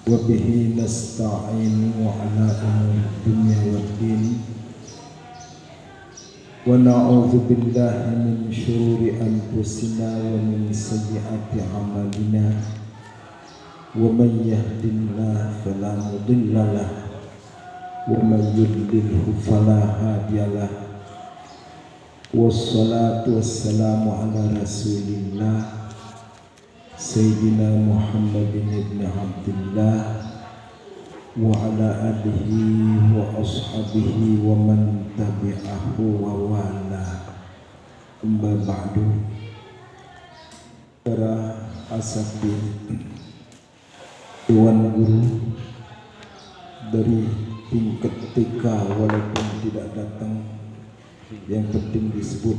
وبه نستعين على أمور الدنيا والدين ونعوذ بالله من شرور أنفسنا ومن سيئات أعمالنا ومن يهد الله فلا مضل له ومن يضلله فلا هادي له والصلاة والسلام على رسول الله سيدنا محمد بن عبد الله وعلى آله وأصحابه ومن تبعه ووالاه. Amma ba'du. Para asatidz, dewan guru dari tingkat TK walaupun tidak datang, yang penting disebut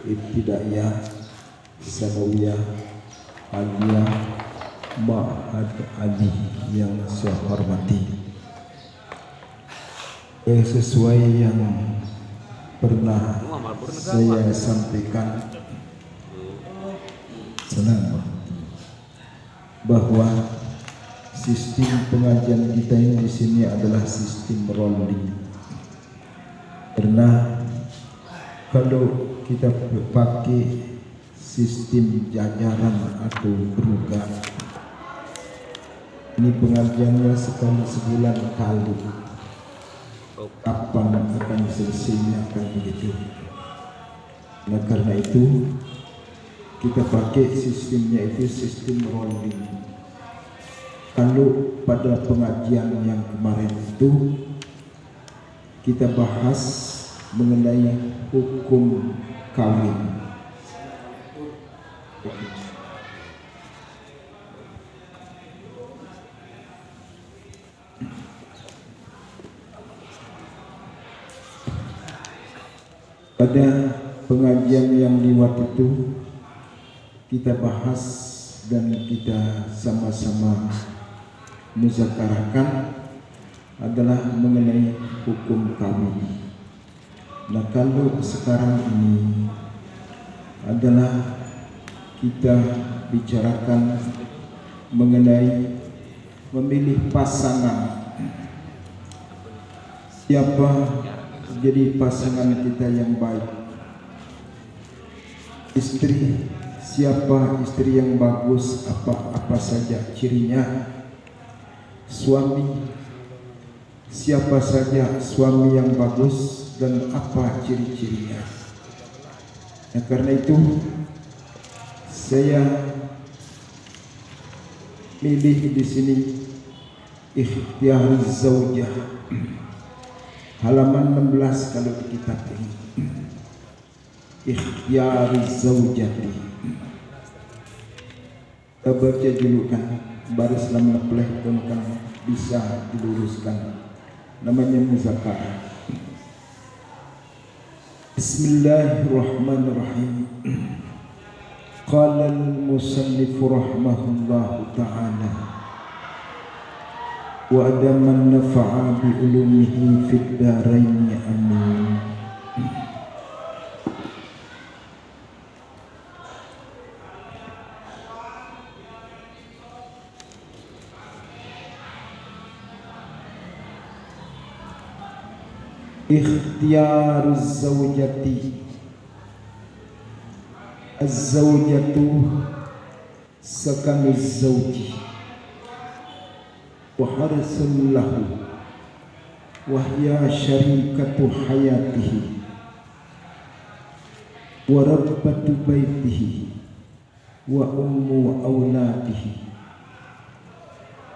ibtidaiyah, sanawiyah, aliyah, ma'had ali yang saya hormati. Sesuai yang pernah saya sampaikan, senang bahwa sistem pengajian kita ini di sini adalah sistem rolling. Karena kalau kita pakai sistem jajaran atau beruga, ini pengajiannya sekali sebulan kali. Kapan akan selesainya akan begitu. Nah karena itu kita pakai sistemnya itu sistem rolling. Kalau pada pengajian yang kemarin itu kita bahas mengenai hukum kawin. Pada pengajian yang lewat itu kita bahas dan kita sama-sama muzakarakan adalah mengenai hukum kawin. Nah kalau sekarang ini adalah kita bicarakan mengenai memilih pasangan. Siapa jadi pasangan kita yang baik? Istri, siapa istri yang bagus, apa saja cirinya? Suami, siapa saja suami yang bagus dan apa ciri-cirinya? Nah, karena itu saya pilih di sini ikhtiyar zaujah, halaman 16 kalau di kitab ini. Ikhtiyar zaujati. Kita baca dulu kan, baris lama pleh kan bisa diluruskan. Namanya muzakarah. Bismillahirrahmanirrahim. Qala al-musannif rahimahullahu ta'ala wa adaman nafa'a bi ulumihi fid darain amin. Ikhtiyaruz zawjati. Az-zawjatu sakanuz zawji wa harsun lahu wa hiya syarikatu hayatihi wa rabbatu baitihi wa ummu awladihi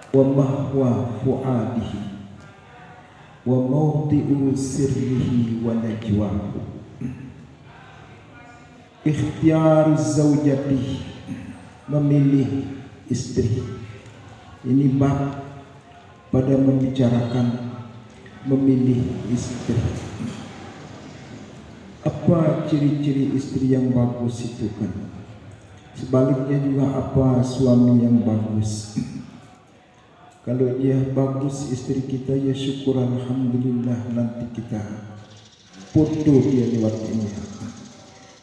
wa mahwa fuadihi wa mawdi'u sirrihi wa najwahu. Ikhtiyar zaujati, memilih istri. Ini bab pada membicarakan memilih istri. Apa ciri-ciri istri yang bagus itu kan? Sebaliknya juga apa suami yang bagus. Kalau dia bagus istri kita, ya syukur alhamdulillah, nanti kita foto dia lewat ini.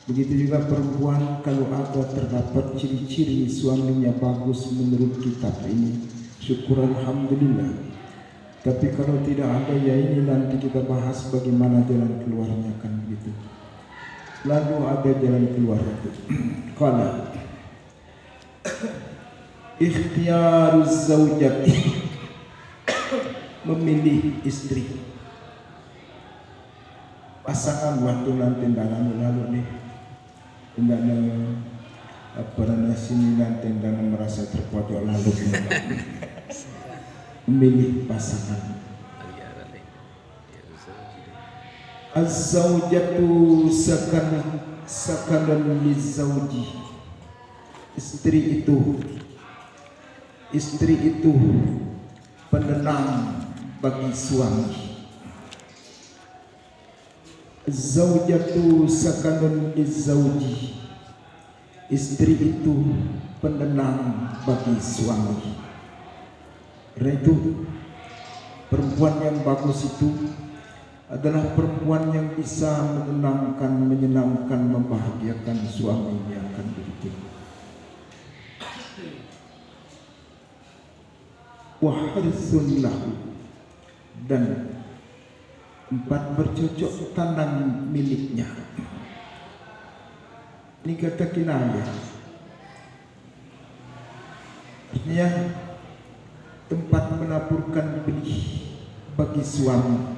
Begitu juga perempuan, kalau ada terdapat ciri-ciri suaminya bagus menurut kitab ini, syukur alhamdulillah. Tapi kalau tidak ada, ya ini nanti kita bahas bagaimana jalan keluarnya, kan begitu. Selalu ada jalan keluar itu. Qala ikhtiyaruz zaujati, memilih istri. Pasangan waktu nanti lalu nih, tidak apa namanya sini nanti tidak merasa terpojok lalu. Memilih pasangan. Az-zaujatu sakanun lizauji. Istri itu penenang bagi suami. Az-zaujatu sakanun lizauji. Istri itu penenang bagi suami. Karena itu perempuan yang bagus itu adalah perempuan yang bisa menenangkan, menyenangkan, membahagiakan suaminya, akan begitu. Wa harsun lahu, dan tempat bercocok tanam miliknya. Ini kata kinayah. Artinya tempat menaburkan benih bagi suami.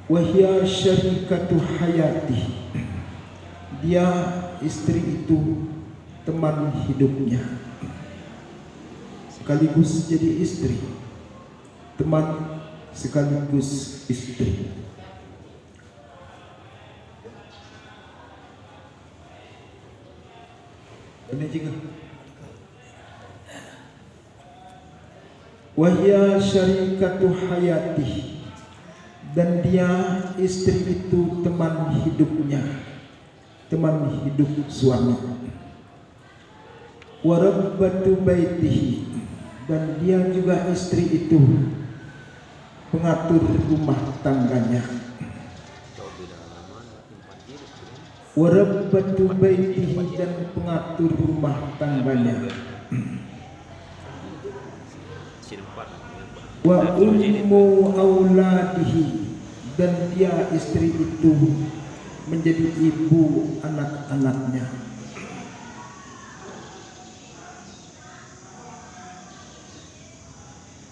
Wahya syarikatu hayati, dia istri itu teman hidupnya, sekaligus jadi istri, teman sekaligus istri. Ini juga wahya syarikatu hayati, dan dia istri itu teman hidupnya, teman hidup suami. Wa rabbatu baitihi, dan dia juga istri itu pengatur rumah tangganya. Wa rabbatu baitihi, dan pengatur rumah tangganya. Wa ummu auladihi, dan dia istri itu menjadi ibu anak-anaknya.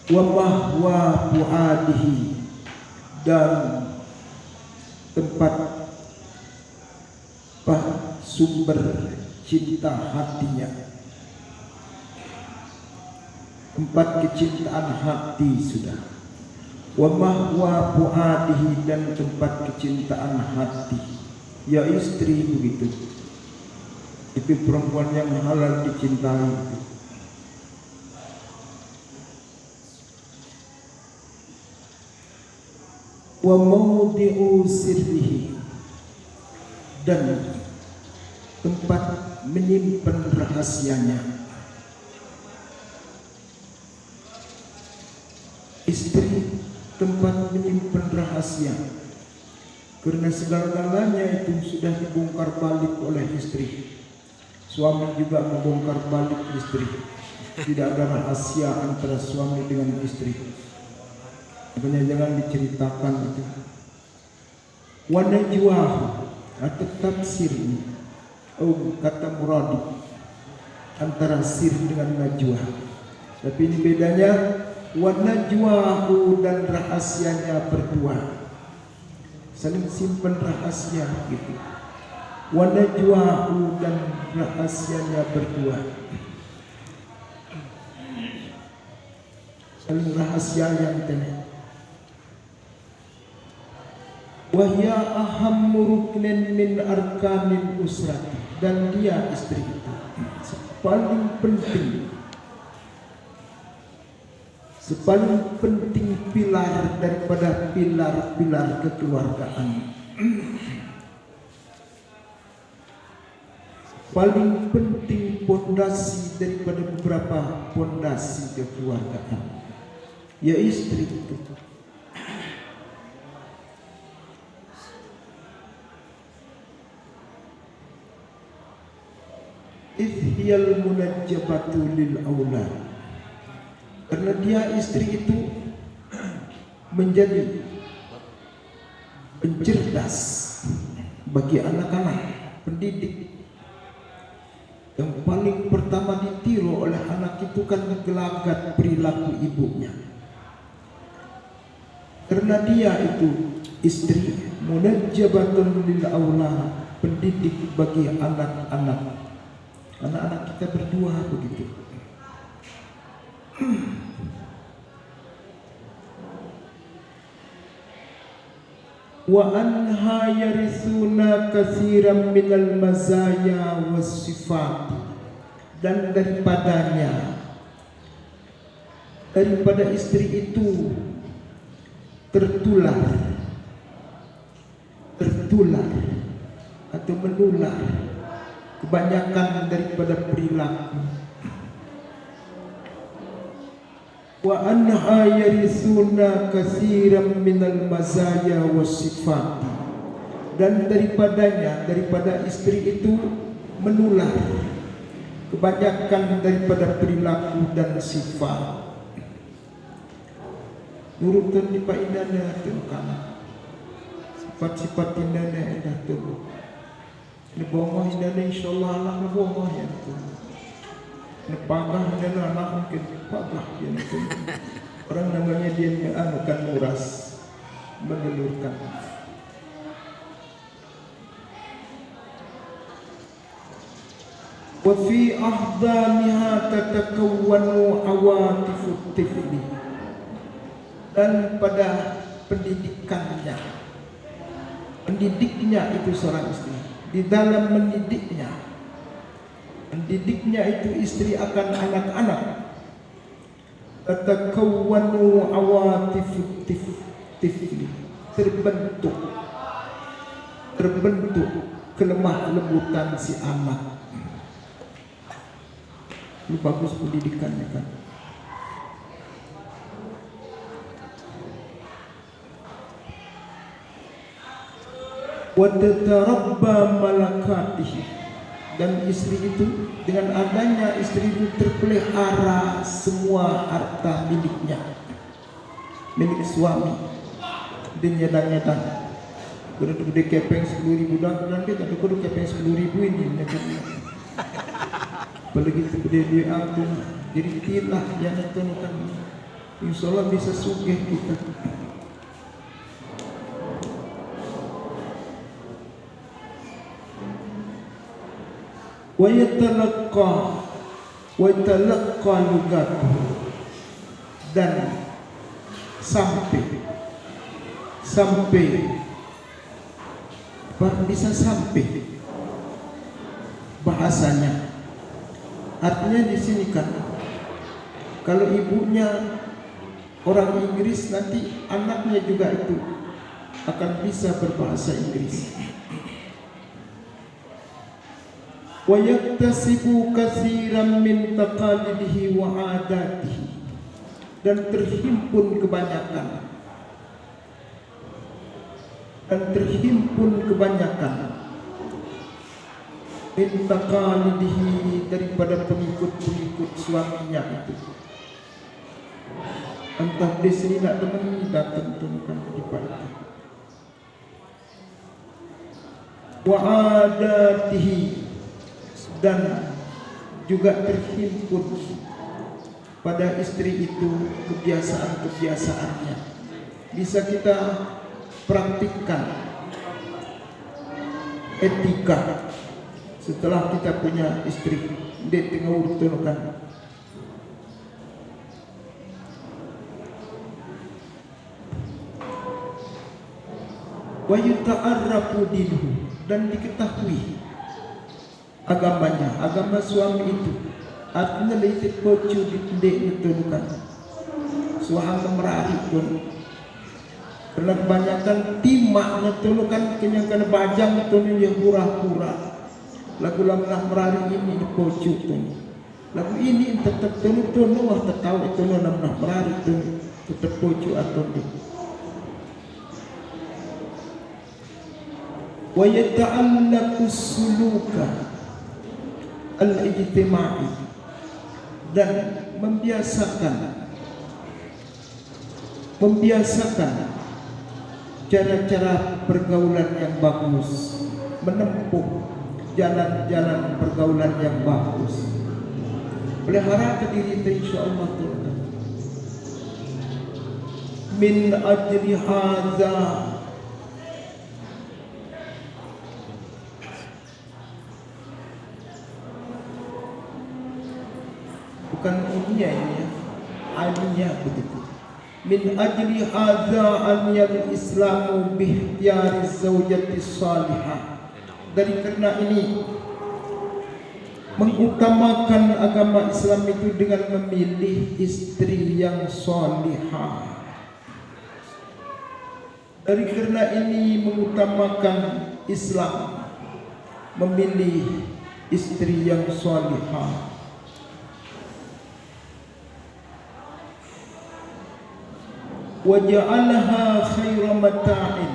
Wa mahwa fuadihi, dan tempat sumber cinta hatinya, tempat kecintaan hati sudah. Wa mahwa fuadihi, dan tempat kecintaan hati, ya istri begitu. Itu perempuan yang halal dicintai itu. Wa mawdi'u sirrihi, dan tempat menyimpan rahasianya. Istri tempat menyimpan rahasia, karena segala-galanya itu sudah dibongkar balik oleh istri. Suami juga membongkar balik istri. Tidak ada rahasia antara suami dengan istri. Makanya jangan diceritakan itu. Wa najwahu, atau tafsir ini, kata muradi antara sir dengan najwa. Tapi ini bedanya. Wa najwahu, dan rahasianya berdua, saling simpan rahasia gitu. Wa najwahu, dan rahasianya berdua, saling rahasia yang tenang. Wahya ahammu ruknin min arkanil usrati, dan dia istri itu paling penting, sepaling penting pilar daripada pilar-pilar kekeluargaan. Paling penting pondasi daripada beberapa pondasi kekeluargaan, ya istri itu. Idhiyal munajjabatu lil aulad. Karena dia istri itu menjadi pencerdas bagi anak-anak, pendidik. Yang paling pertama ditiru oleh anak itu kan gelagat perilaku ibunya. Karena dia itu istri munajjabatun lil aulad, pendidik bagi anak-anak. Anak-anak kita berdua begitu. Wa anha yarisuna katsiran minal mazaya was sifat. Dan daripada istri itu tertular atau menular kebanyakan daripada perilaku. Wa anha yarisuna katsiran minal mazaya was sifat. Dan daripada istri itu menular kebanyakan daripada perilaku dan sifat. Nurutun di Pak Indana tengkana sifat-sifat Indana dah tu. Lebongah Indana insyaAllah anak lebongah ya tu. Lepagah Indana anak mungkin pagah ya tu. Orang namanya dia akan muras menelurkan. Wa fi ahdaniha tatakawwanu awatifut tifli. Dan pada pendidiknya itu seorang istri. Di dalam mendidiknya itu istri akan anak-anak. Tatakawwanu awatifut tifli. Terbentuk kelemah lembutan si anak. Ini bagus pendidikannya kan. Wa tatarabba malakatihi. Dan istri itu, dengan adanya istri itu terpelihara semua harta miliknya, milik suami. Dia nyedang-nyedang. Kudu kepeng 10.000 dan dia tak kudu kepeng 10.000 ini. Apalagi dia aku jadi tilah yang tentukan. InsyaAllah bisa sugih kita. Wa yatalaqqa lugatuhu. Dan bisa sampai bahasanya. Artinya di sini kan, kalau ibunya orang Inggris, nanti anaknya juga itu akan bisa berbahasa Inggris. Wa yaktasibu katsiran min taqalidihi wa adatihi. Dan terhimpun kebanyakan min taqalidihi, daripada pengikut suaminya itu. Entah di sini nak teman datang tunukan di pada. Wa adatihi. Dan juga terhimpun pada istri itu kebiasaan-kebiasaannya. Bisa kita praktikkan etika setelah kita punya istri. Dia tengah urutan. Wa yuta'arrafu dinuhu. Dan diketahui agamanya, agama suami itu. Artinya leitik pocu ditindek itu kan. Suami merari pun. Karena kebanyakan timak itu kan kenyangkan bajang itu yang pura-pura. Lagu lamlah merari ini pocu itu. Lagu ini tetap tunu wah tahu itu lamlah merari itu tetap pocu atau itu. Wa yata'allaqu suluka. al-ijtima'i, dan membiasakan cara-cara pergaulan yang bagus, menempuh jalan-jalan pergaulan yang bagus. Pelihara ke diri kita insyaallah Tuhan. Min ajli hadza, bukan umumnya ini ya, aliyah begitu. Min ajli hadza an al-islamu bihtiyari zawjati salihah. Dari karena ini mengutamakan agama Islam itu dengan memilih istri yang salihah. Dari karena ini mengutamakan Islam memilih istri yang salihah. Wa ja'alaha khaira mata'in,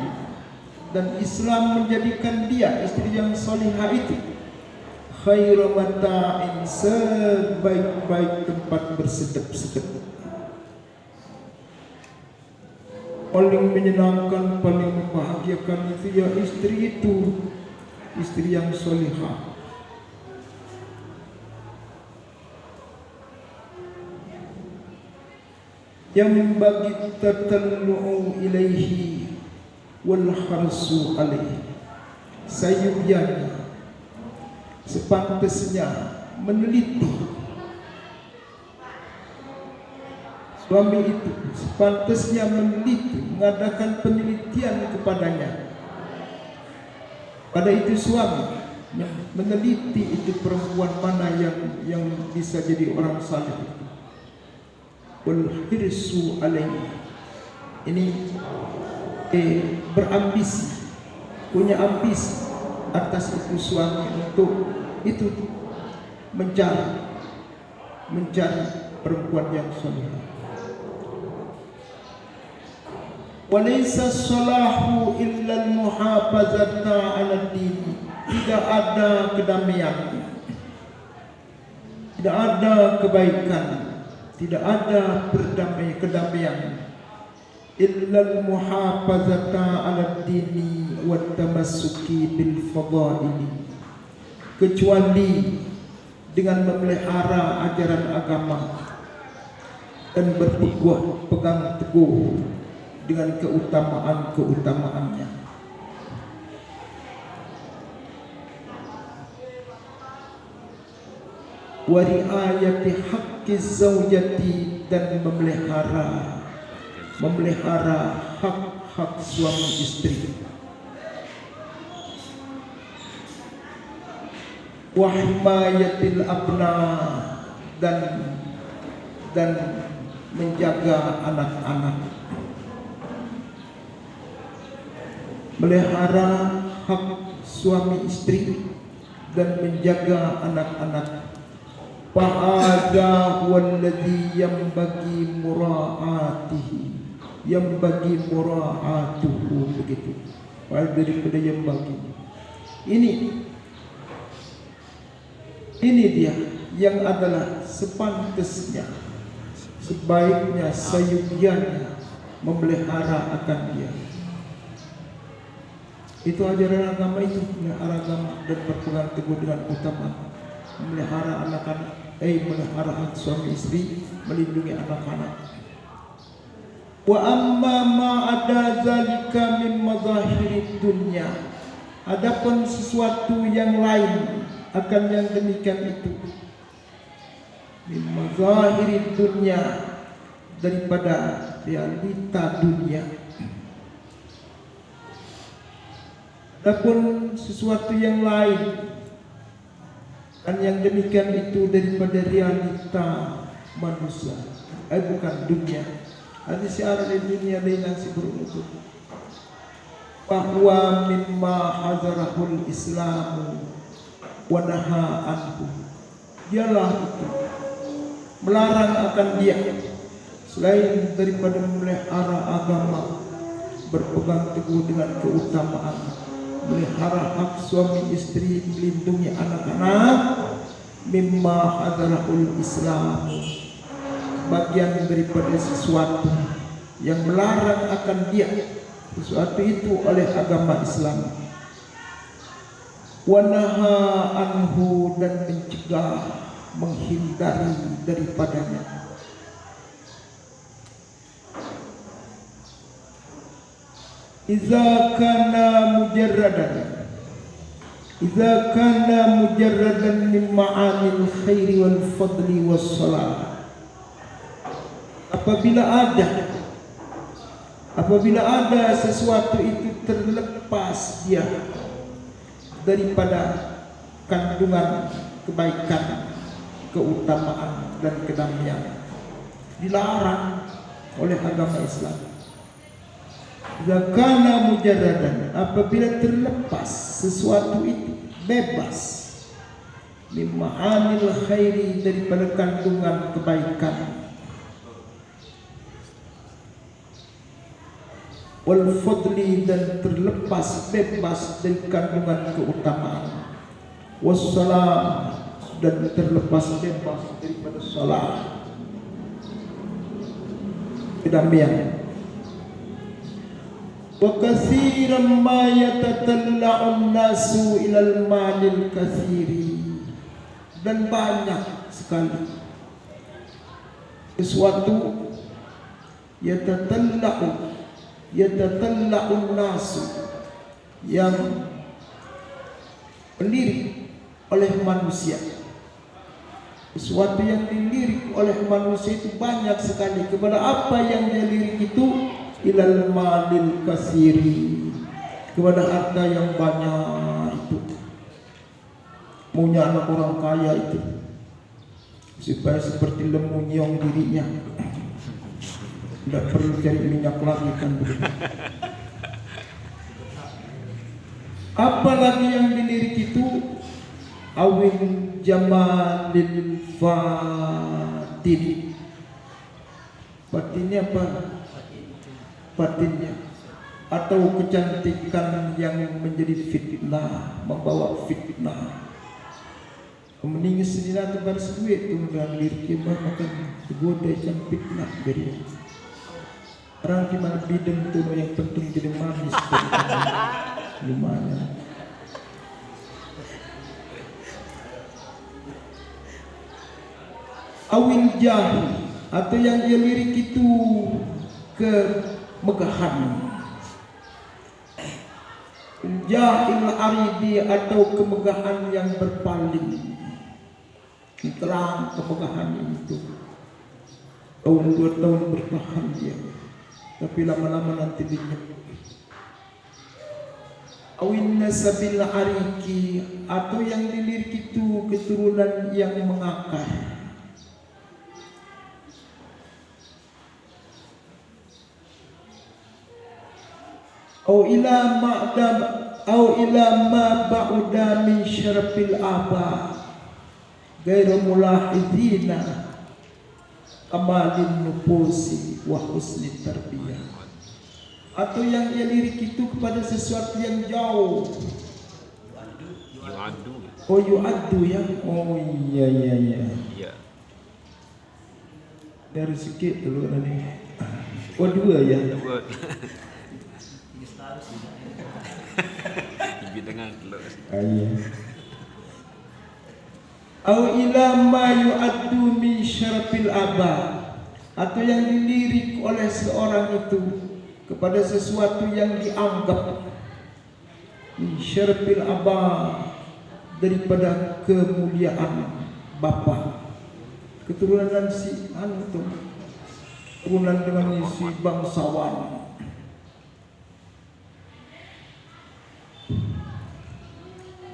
dan Islam menjadikan dia, istri yang salihah itu, khaira mata'in, sebaik-baik tempat bersedap-sedap. Paling menyenangkan, paling membahagiakan itu ya istri itu, istri yang salihah. Yang bagi tatallu'u ilaihi wal harsu alaihi, sayubyani, sepantasnya meneliti. Suami itu sepantasnya meneliti, mengadakan penelitian kepadanya. Pada itu suami meneliti itu perempuan mana yang bisa jadi orang saleh itu. Wal hirsu alaihi, ini berambisi, punya ambisi atas itu suami untuk itu mencari perempuan yang saleh. Walaysa salahu illa al-muhafazata 'ala din. Tidak ada kedamaian, tidak ada kebaikan, tidak ada kedamaian illa al-muhafazata 'ala dini wa tamassuki bil fadaili, kecuali dengan memelihara ajaran agama dan berpegang teguh dengan keutamaan-keutamaannya. Wa riayati haqqi zaujati, dan memelihara hak-hak suami istri. Wa himayatil abna, dan menjaga anak-anak. Melihara hak suami istri dan menjaga anak-anak. Fa'ada walladhi yambagi mura'atuhu, begitu. Fa'ada daripada yambagi. Ini dia yang adalah sepantasnya, sebaiknya, sayubyanya memelihara akan dia. Itu ajaran agama itu, melihara agama dan berpegang teguh dengan utama, memelihara anak-anak, melihara hak suami istri, melindungi anak-anak. Wa amma ma ada zalika min mazahirid dunya, adapun sesuatu yang lain akan yang demikian itu, min mazahirid dunya, daripada realita dunia. Adapun sesuatu yang lain kan yang demikian itu daripada realita manusia, bukan dunia. Ada siaran di dunia lain yang beruntung. Bahwa mimma hazarahul Islamu wa naha anhu, dialah itu melarang akan dia, selain daripada memelihara agama, berpegang teguh dengan keutamaan, melihara hak suami istri, melindungi anak-anak, mimma hadarahul Islam, bagian daripada sesuatu yang melarang akan dia sesuatu itu oleh agama Islam. Wa naha anhu, dan mencegah, menghindari daripadanya. Iza kana mujarradan min ma'anil khairi wal fadli was salah. Apabila ada sesuatu itu terlepas dia daripada kandungan kebaikan, keutamaan dan kedamaian, dilarang oleh agama Islam. Zakana mujarradan, apabila terlepas sesuatu itu, bebas, mima'anil khairi, daripada kandungan kebaikan, wal fadli, dan terlepas, bebas dari kandungan keutamaan, wassalam, dan terlepas, bebas daripada salat, kedamaian. Wa katsiran ma yatatalla'un nasu ilal malil katsiri, dan banyak sekali sesuatu yatatalla'un nasu, yang dilirik oleh manusia. Sesuatu yang dilirik oleh manusia itu banyak sekali. Kepada apa yang dia lirik itu? Ilal malil kasiri, kepada harta yang banyak itu. Maunya anak orang kaya itu supaya seperti lembu nyiong dirinya, tidak perlu cari minyak lagi kan. Apalagi yang dilirik itu awin jamalil fatin. Batinnya apa? Batinnya, atau kecantikan yang menjadi fitnah, membawa fitnah. Mending sendiri tebar seduit tu dengan liriknya makan tergoda yang fitnah dari orang di mana bidang tu yang penting jadi manis gimana. Awil jahi, atau yang dia lirik itu kemegahan, jahil aridi, atau kemegahan yang berpaling, terang kemegahan itu. Tahun 2 tahun bertahan dia, tapi lama-lama nanti dinyek. Awin nasabil ariki, atau yang dilirik itu keturunan yang mengakar. Au ila ma ba'uda min syarafil aba ghairu mulahidina kamalin nufusi wa husni tarbiyah, atau yang ia lirik itu kepada sesuatu yang jauh. Yu'addu ya. Oh iya. Dari sikit dulu tadi. Oh 2 ya. Au ila ma yu'addu min syarafil aba, atau yang dilirik oleh seorang itu kepada sesuatu yang dianggap min syarafil aba, daripada kemuliaan bapa. Keturunan si antum, keturunan dengan si bangsawan.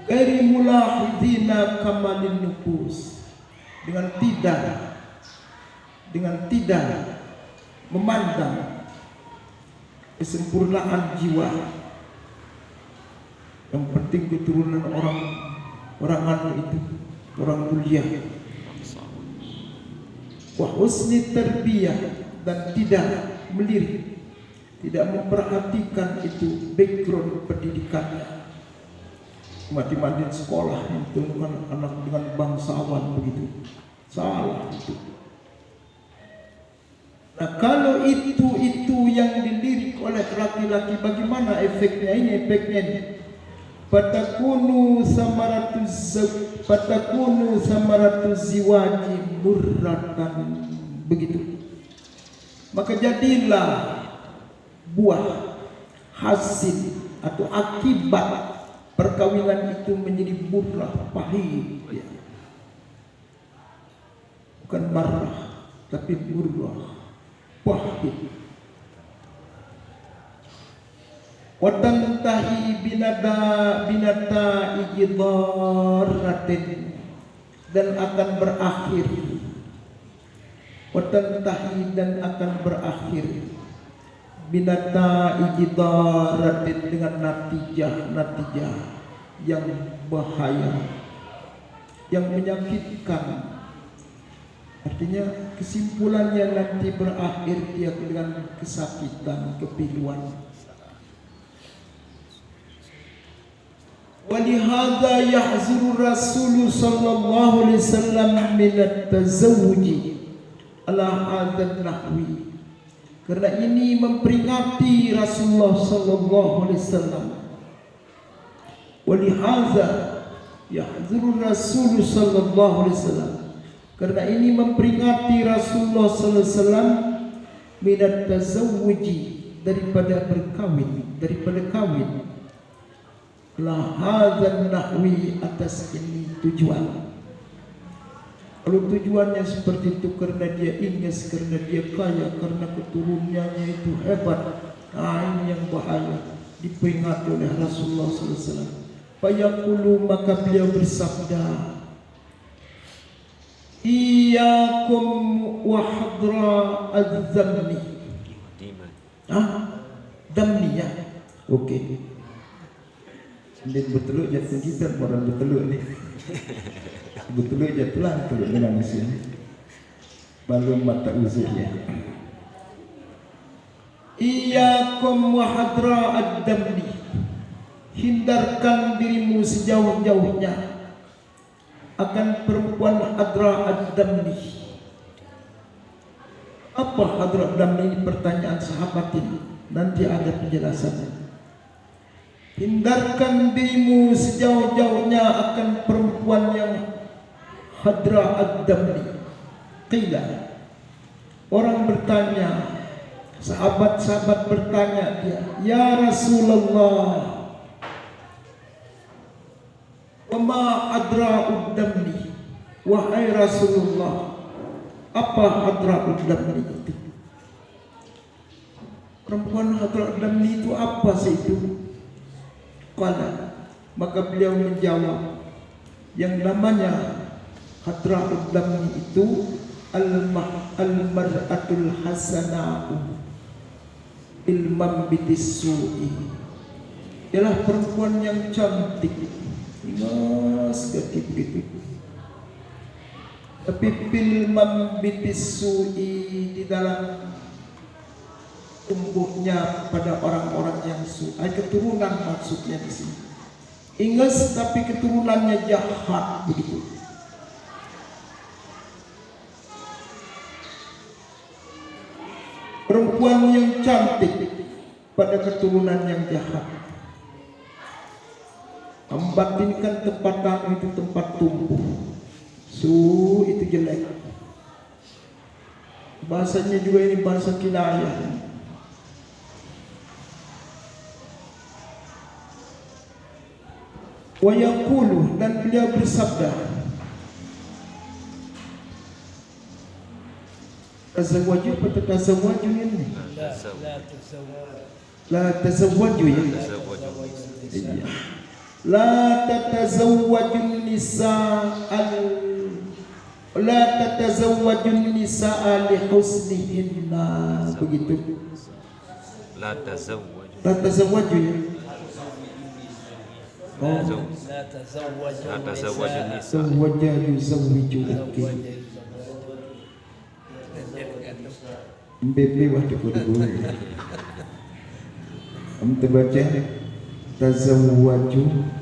Dari mulahidina kamalin nufus, dengan tidak memandang kesempurnaan jiwa. Yang penting keturunan orang anu itu orang mulia. Wa husni tarbiyah, dan tidak melirik, tidak memperhatikan itu background pendidikannya. mati-matiin sekolah itu kan anak dengan bangsawan begitu. Salah itu. Nah kalau itu yang dilirik oleh laki-laki, bagaimana efeknya? Ini efeknya ini. Patakunu samaratu ziwaji murratan, begitu. Maka jadilah buah hasil atau akibat perkawinan itu menjadi murrah, pahit, ya. Bukan marah, tapi murrah, pahit. Watantahi binata ijidaratin, dan akan berakhir. Watantahi, dan akan berakhir. Binata ijidaratin, dengan natijah yang bahaya, yang menyakitkan. Artinya kesimpulannya nanti berakhir dia dengan kesakitan, kepiluan. Walihada yahzuru Rasul sallallahu alaihi wasallam min at-tazawuji ala hadzal nahwi. Karena ini memperingati Rasulullah sallallahu alaihi wasallam. Walihada yahzuru Rasul sallallahu alaihi wasallam. Karena ini memperingati Rasulullah sallallahu alaihi wasallam min at-tazawuji, daripada berkawin, daripada kawin. La hadzal nahwi, atas ini tujuan. Kalau tujuannya seperti itu karena dia inges, karena dia kaya, karena keturunannya itu hebat, nah ini yang bahaya, diperingati oleh Rasulullah SAW. Fayaqulu, maka beliau bersabda, iyyakum wa hadra az-zamni. Damni ya. Oke. Sendiri betul jatuh kita orang betul ni. Betul jatuh lah betul dengan sini. Balum mata uzur ya. Iyyakum wa hadra ad-damni. Hindarkan dirimu sejauh-jauhnya akan perempuan hadra ad-damni. Apa hadra ad-damni ini? Pertanyaan sahabat ini. Nanti ada penjelasannya. Hindarkan dirimu sejauh-jauhnya akan perempuan yang hadra ad-damni. Qila, orang bertanya, sahabat-sahabat bertanya dia, ya Rasulullah, wama hadra ad-damni, wahai Rasulullah, apa hadra ad-damni itu? Perempuan hadra ad-damni itu apa sih itu? Qala, maka beliau menjawab, yang namanya hadra'ud damni itu al-mar'atul hasana'u ilmam bitis su'i, ialah perempuan yang cantik, mas ketik gitu, tapi ilmam bitis su'i, di dalam tumbuhnya pada orang-orang yang su'ai, keturunan maksudnya di sini. Ingat, tapi keturunannya jahat begitu. Perempuan yang cantik pada keturunan yang jahat. Membatinkan tempat tangan itu tempat tumbuh. Itu jelek. Bahasanya juga ini bahasa kinayah. Wa yaqulu, dan beliau bersabda, tazawwaju atau tazawwaju ini? La tazawwaju ya. La tatazawwaju nisaa li husnihinna, begitu. La tazawwaju ya. La tazawwaju nisa. Mbebe waktu kudu. Am terbaca tazawwaju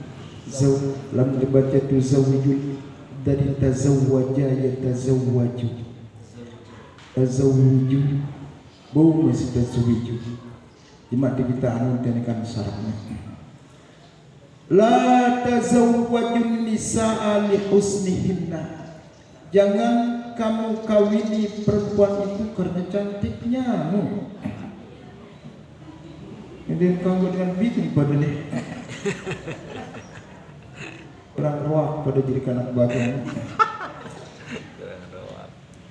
lam dibaca tuzawwijul dari tazawwaja ya tazawwaju. Tazawwiju bau masih tazawwiju. Cuma kita anu tenekan syaratnya. La tazawwajun nisaa li husnihinna. Jangan kamu kawini perempuan itu karena cantiknya. Kemudian kamu dengan bikin pada nih. Orang roak pada diri anak badan.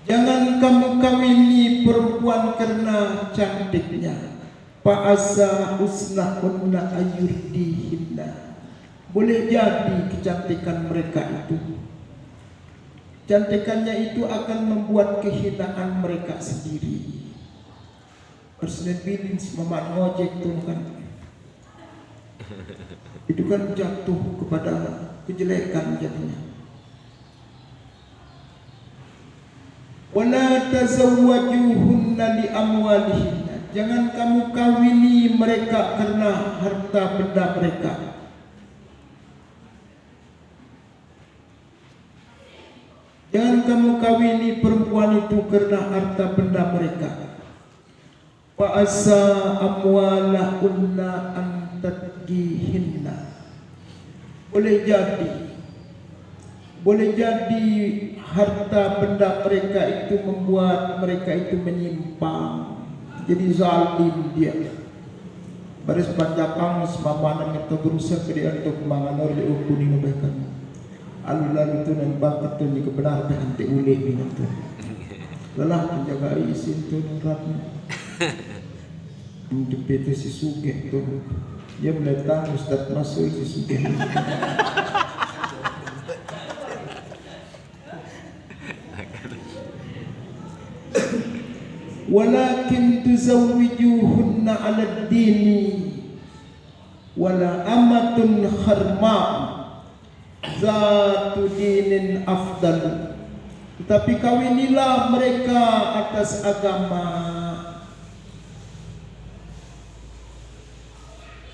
Jangan kamu kawini perempuan karena cantiknya. Fa'asa husnahunna ayurdihinna. Boleh jadi kecantikan mereka itu, cantikannya itu akan membuat kehinaan mereka sendiri. Persinen bilin mama ngojek tuh kan, itu kan jatuh kepada kejelekan jadinya. Wala tazawwajuhunna li amwalihinna. Jangan kamu kawini mereka karena harta benda mereka. Jangan kamu kawini perempuan itu karena harta benda mereka. Fa'asa amwalahunna an tadgihinna. Boleh jadi harta benda mereka itu membuat mereka itu menyimpang, jadi zalim dia. Baris panjakang semamana ngerti berusaha kedia untuk manganor diukuni nubahkan. Lalu tu nan bangkat tu ni kebenar berhenti ulik ni tu. Lelah penjaga isin tu ratnya. Untuk itu si Sugih tu, dia melihat Ustaz masuk si Sugih. Walakin tuzawwijuhunna 'ala ad-dini wala amatun kharma zatu dinin afdal. Tetapi kawinilah mereka atas agama.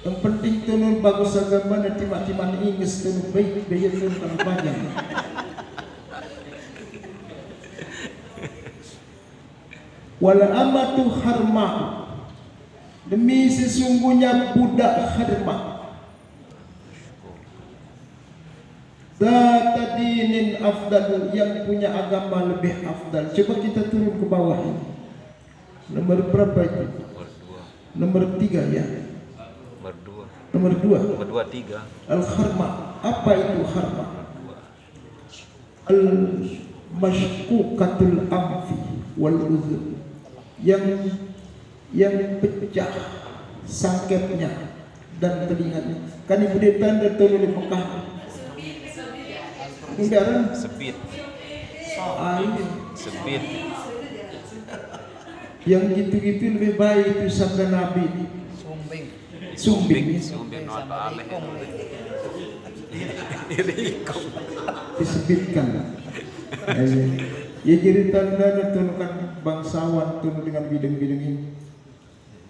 Yang penting tunun bagus agama nanti mati-mati inges tunun baik bayar tunun kalau banyak. Wala amatu harma. Demi sesungguhnya budak harma. Zat dinin afdal, yang punya agama lebih afdal. Coba kita turun ke bawah ini. Nomor berapa itu? Nomor 3 ya. Nomor 2. Nomor 2 3. Al-kharma. Apa itu kharma? Al-mashkukatul amfi wal udhun. Yang pecah sangketnya dan telinganya. Kan ibu dia tanda tolong di Mekah. Enggak Sebit. Sebit. Yang gitu-gitu lebih baik itu sabda Nabi. Sumbing. Nota aleh. Disebutkan. Ya jadi tanda tunjukkan bangsawan tuh dengan bidang-bidang ini.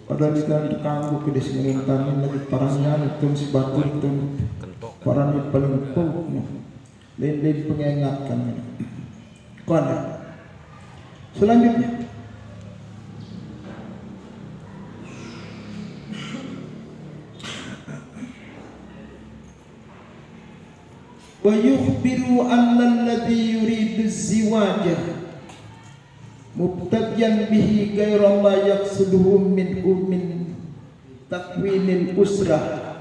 Padahal kita kanggo ke desa tanin lagi parahnya itu si batu itu parahnya paling pokok. Lain-lain pengingatkan. Kona. Selanjutnya. Wa yukhbiru anna alladhi yuridu az-ziwaja mubtadiyan bihi ghayra ma yaqsiduhu min takwinil usrah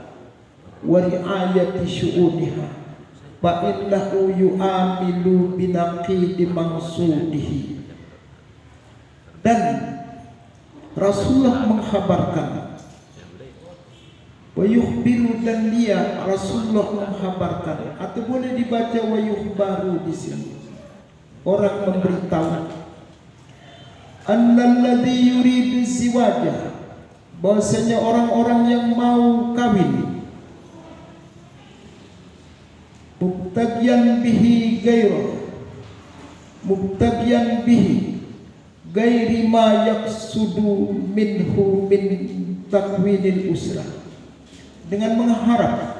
wa ri'ayati syu'uniha fa innahu yu'amilu binaqidi maqsudihi. Dan Rasulullah mengkhabarkan, wa yukhbiru, dan dia Rasulullah mengkhabarkan, atau boleh dibaca wa yukhbaru di sini. Orang memberitahu annalladzi yuridu ziwaja, bahwasanya orang-orang yang mau kawin, mubtagian bihi gairi ma yaqsudu minhu min takwinil usrah, dengan mengharap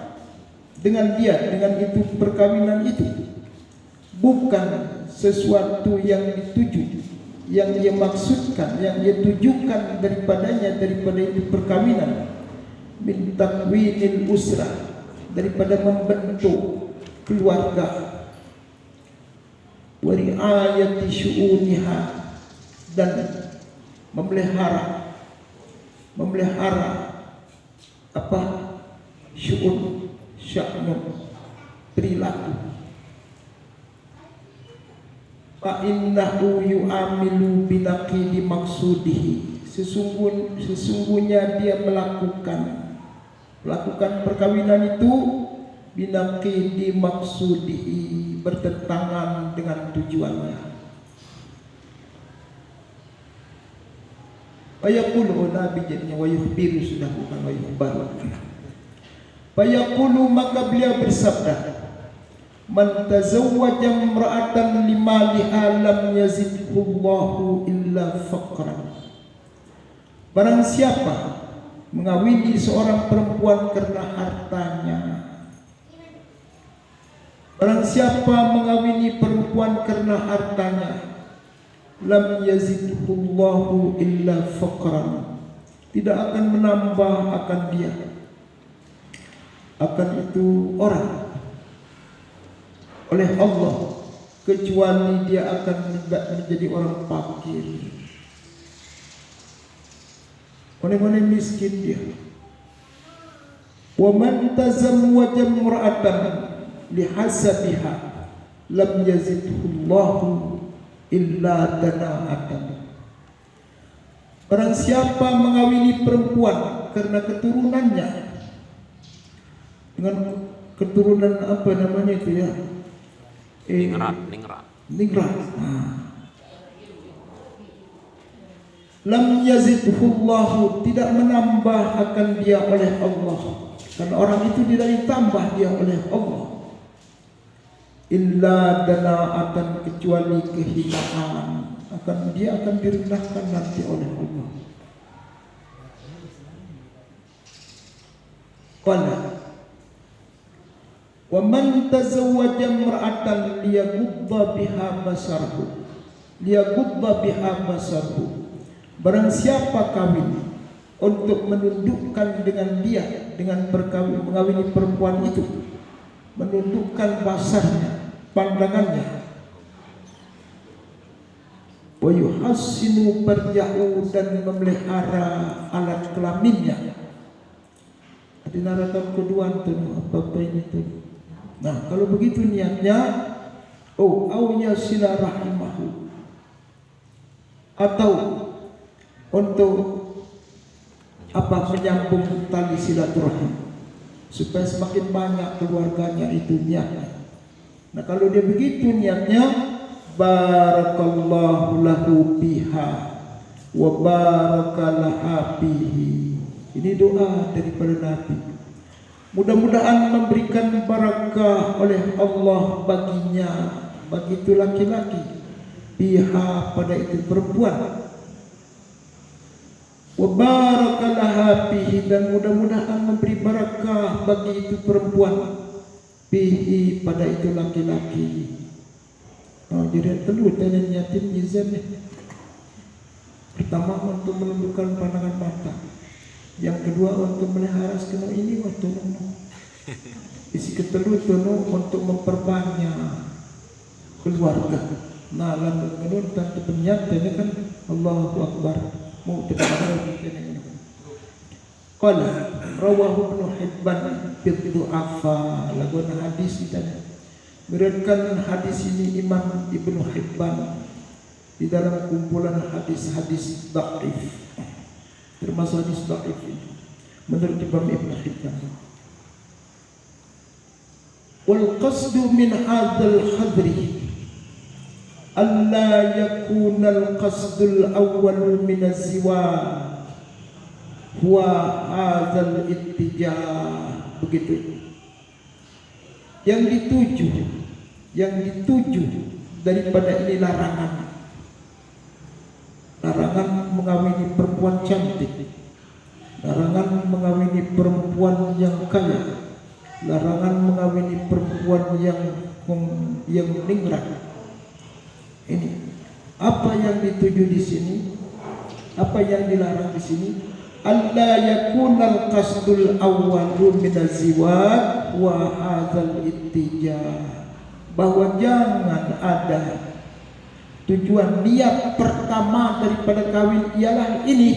dengan dia, dengan itu perkawinan itu bukan sesuatu yang dituju, yang dia maksudkan, yang dia tujukan daripadanya, daripada itu perkawinan, min takwinil usrah, daripada membentuk keluarga, wa riayati syu'uniha, dan memelihara apa? Syu'un, sya'nun, perilaku. Fa innahu yu'amilu binaqidi maqsudihi, sesungguhnya dia melakukan perkawinan itu binaqidi maqsudihi, bertentangan dengan tujuannya. Wa yaqulu, nabi jadinya wa yukhbiru, sudah bukan wa yukhbaru. Fa yaqulu, maka beliau bersabda, man tazawwaja imra'atan limaliha lam yazidhu Allahu illa faqran. Barang siapa mengawini seorang perempuan karena hartanya, barang siapa mengawini perempuan karena hartanya, lam yazidhu Allahu illa faqran, tidak akan menambah akan dia, akan itu orang, oleh Allah, kecuali dia akan menjadi orang fakir, orang-orang miskin dia. Wa man tazawwaja imra'atan lihasabiha lam yazidhu Allahu illa dana'atan. Barang siapa mengawini perempuan karena keturunannya, dengan keturunan apa namanya itu ya? Ningrat. Lam yazidhu Allahu, tidak menambah akan dia oleh Allah, karena orang itu tidak ditambah dia oleh Allah. Illa dana'atan, kecuali kehinaan, dia akan direndahkan nanti oleh Allah. Qala wa man tazawwaja imra'atan liyagudda biha basarhu, barang siapa kawin untuk menundukkan dengan dia, dengan mengawini perempuan itu, menundukkan basarnya, pandangannya, wa yuhassinu farjahu, dan memelihara alat kelaminnya. Di narakan kedua itu apa ini tuh. Nah, kalau begitu niatnya, au yasila rahimahu, atau untuk apa, menyambung tali silaturahim, supaya semakin banyak keluarganya, itu niatnya. Nah, kalau dia begitu niatnya, barakallahu lahu biha wa barakalaha bihi. Ini doa daripada Nabi. Mudah-mudahan memberikan barakah oleh Allah baginya, bagi itu laki-laki, biha, pada itu perempuan, wa barakalaha bihi, dan mudah-mudahan memberi barakah bagi itu perempuan, bihi, pada itu laki-laki. Jadi perlu tanya niatin izin. Pertama untuk menundukkan pandangan mata, yang kedua untuk melihara sekena ini waktu isi ketelu tono untuk memperbanyak keluarga. Nah, lalu menurut tante penyatanya kan Allahu Akbar, mau kita ini. Qala rawahu Ibnu Hibban fi du'afa, lagu hadis kita meriwayatkan hadis ini Imam Ibnu Hibban di dalam kumpulan hadis-hadis dhaif, termasuk hadis dhaif itu menurut Imam Ibnu Hibban. Wal qasdu min hadzal hadri alla yakuna al qasdul awwal min az-ziwaj huwa hadzal ittijah. Begitu yang dituju daripada ini larangan mengawini perempuan cantik, larangan mengawini perempuan yang kaya, larangan mengawini perempuan yang ningrat. Ini apa yang dituju di sini? Apa yang dilarang di sini? Alla yakunal qasdul awwalu minaziwaj wa hadzal ittijah. Bahwa jangan ada tujuan niat pertama daripada kawin ialah ini,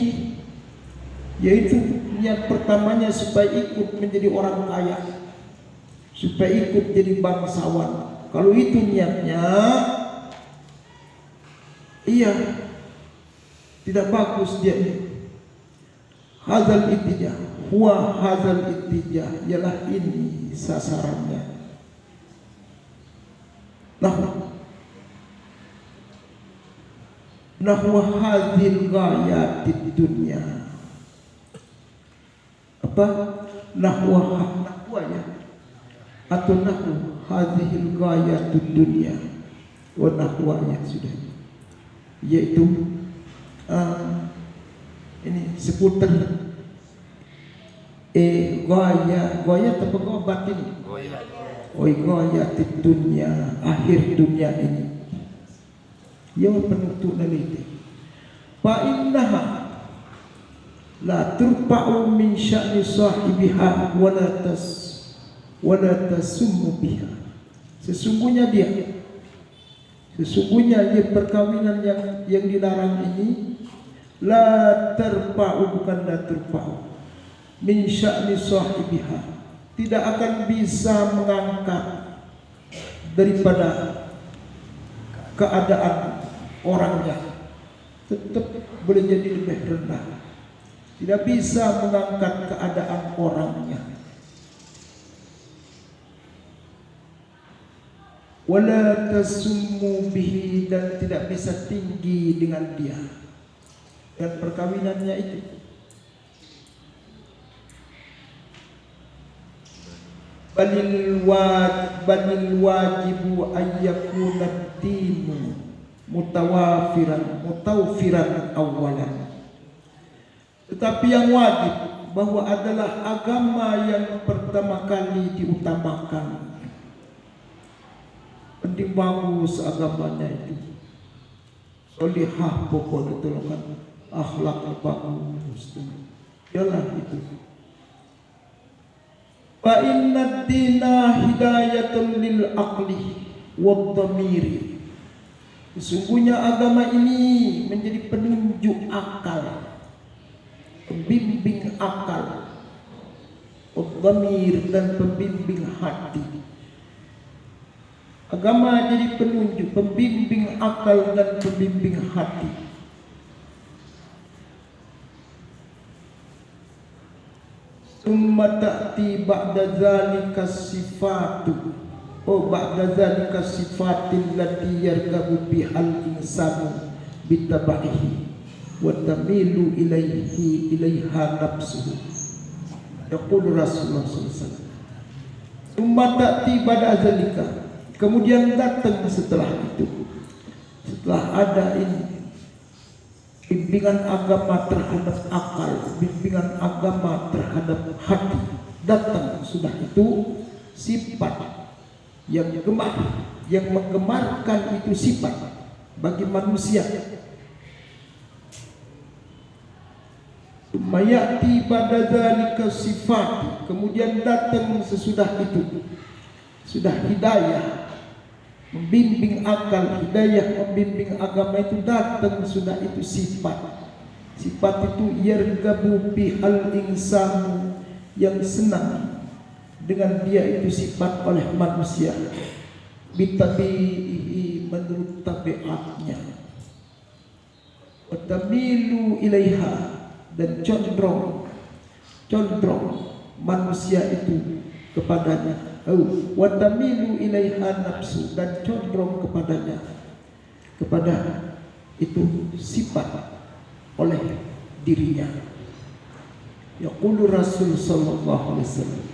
yaitu niat pertamanya supaya ikut menjadi orang kaya, supaya ikut jadi bangsawan. Kalau itu niatnya, iya, tidak bagus dia ini. Hadzal ittijah, huwa hadzal ittijah, ialah ini sasarannya. Nahwa hadzil ghayatid dunya. Apa? Nahwa ya. Atau nahwa hadzil ghayatid dunya. Wa nahwa ya sudah. Yaitu ini seputar gaya apa obat ini? Ghayatid dunya, akhir dunia ini. Yang penutup naliti fa innaha la turfa'u min sya'ni sahibiha wa la tasummu biha. Sesungguhnya perkawinan yang dilarang ini la turfa'u, bukan la turfa'u, min sya'ni sahibiha, tidak akan bisa mengangkat daripada keadaan orangnya, tetap boleh jadi lebih rendah, tidak bisa mengangkat keadaan orangnya. Wala tasummu bihi, dan tidak bisa tinggi dengan dia dan perkawinannya itu. Balil wajibu ayyakuna dinu mutawfiran awalan. Tetapi yang wajib bahwa adalah agama yang pertama kali diutamakan. Penting bagus agamanya itu, solihah pokok itu kan, akhlak bagus itu, ialah itu. Fa inna dina hidayatun lil aqli wad dhamiri. Sesungguhnya agama ini menjadi penunjuk akal, pembimbing akal, wad dhamir, dan pembimbing hati. Agama jadi penunjuk, pembimbing akal dan pembimbing hati. Summa ta'ti ba'da dzalika sifatu, ba'da dzalika sifatil lati yarkabu bihal insanu bitabaihi wa tamilu ilaiha nafsuhu. Yaqulu Rasulullah sallallahu alaihi wasallam, summa ta'ti ba'da dzalika, kemudian datang setelah itu, setelah ada ini bimbingan agama terhadap akal, bimbingan agama terhadap hati, datang sudah itu sifat yang menggemarkan itu sifat bagi manusia. Mayati pada dzalika sifat, kemudian datang sesudah itu, sudah hidayah membimbing akal, hidayah membimbing agama itu datang sudah itu sifat. Sifat itu yargabu bihal insanu, yang senang dengan dia itu sifat oleh manusia, bitabihi, menurut tabiatnya, watamilu ilaiha, dan condong manusia itu kepadanya. Watamilu ilaiha nafsu, dan condong kepadanya, kepada itu sifat oleh dirinya. Yaqulu Rasul sallallahu alaihi wasallam,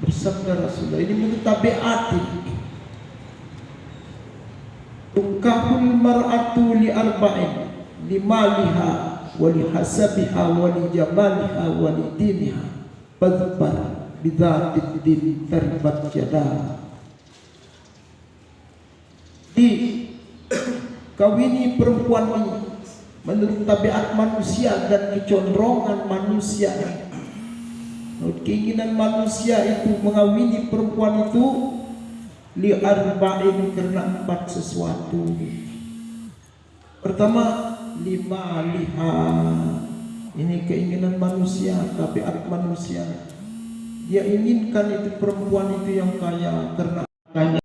bersabda Rasulullah, ini menurut tabiat ini. Tukahul mar'atu li arba'in, li maliha wa li hasabiha wa li jamaliha wa li diniha, fadhbar bidzatid din taribat yada. Di kawini perempuan ini menurut tabiat manusia dan kecondrongan manusia. Menurut keinginan manusia itu mengawini perempuan itu li arba'in, karena 4 sesuatu. Pertama, lima liha, ini keinginan manusia, tabiat manusia. Dia inginkan itu perempuan itu yang kaya karena kaya.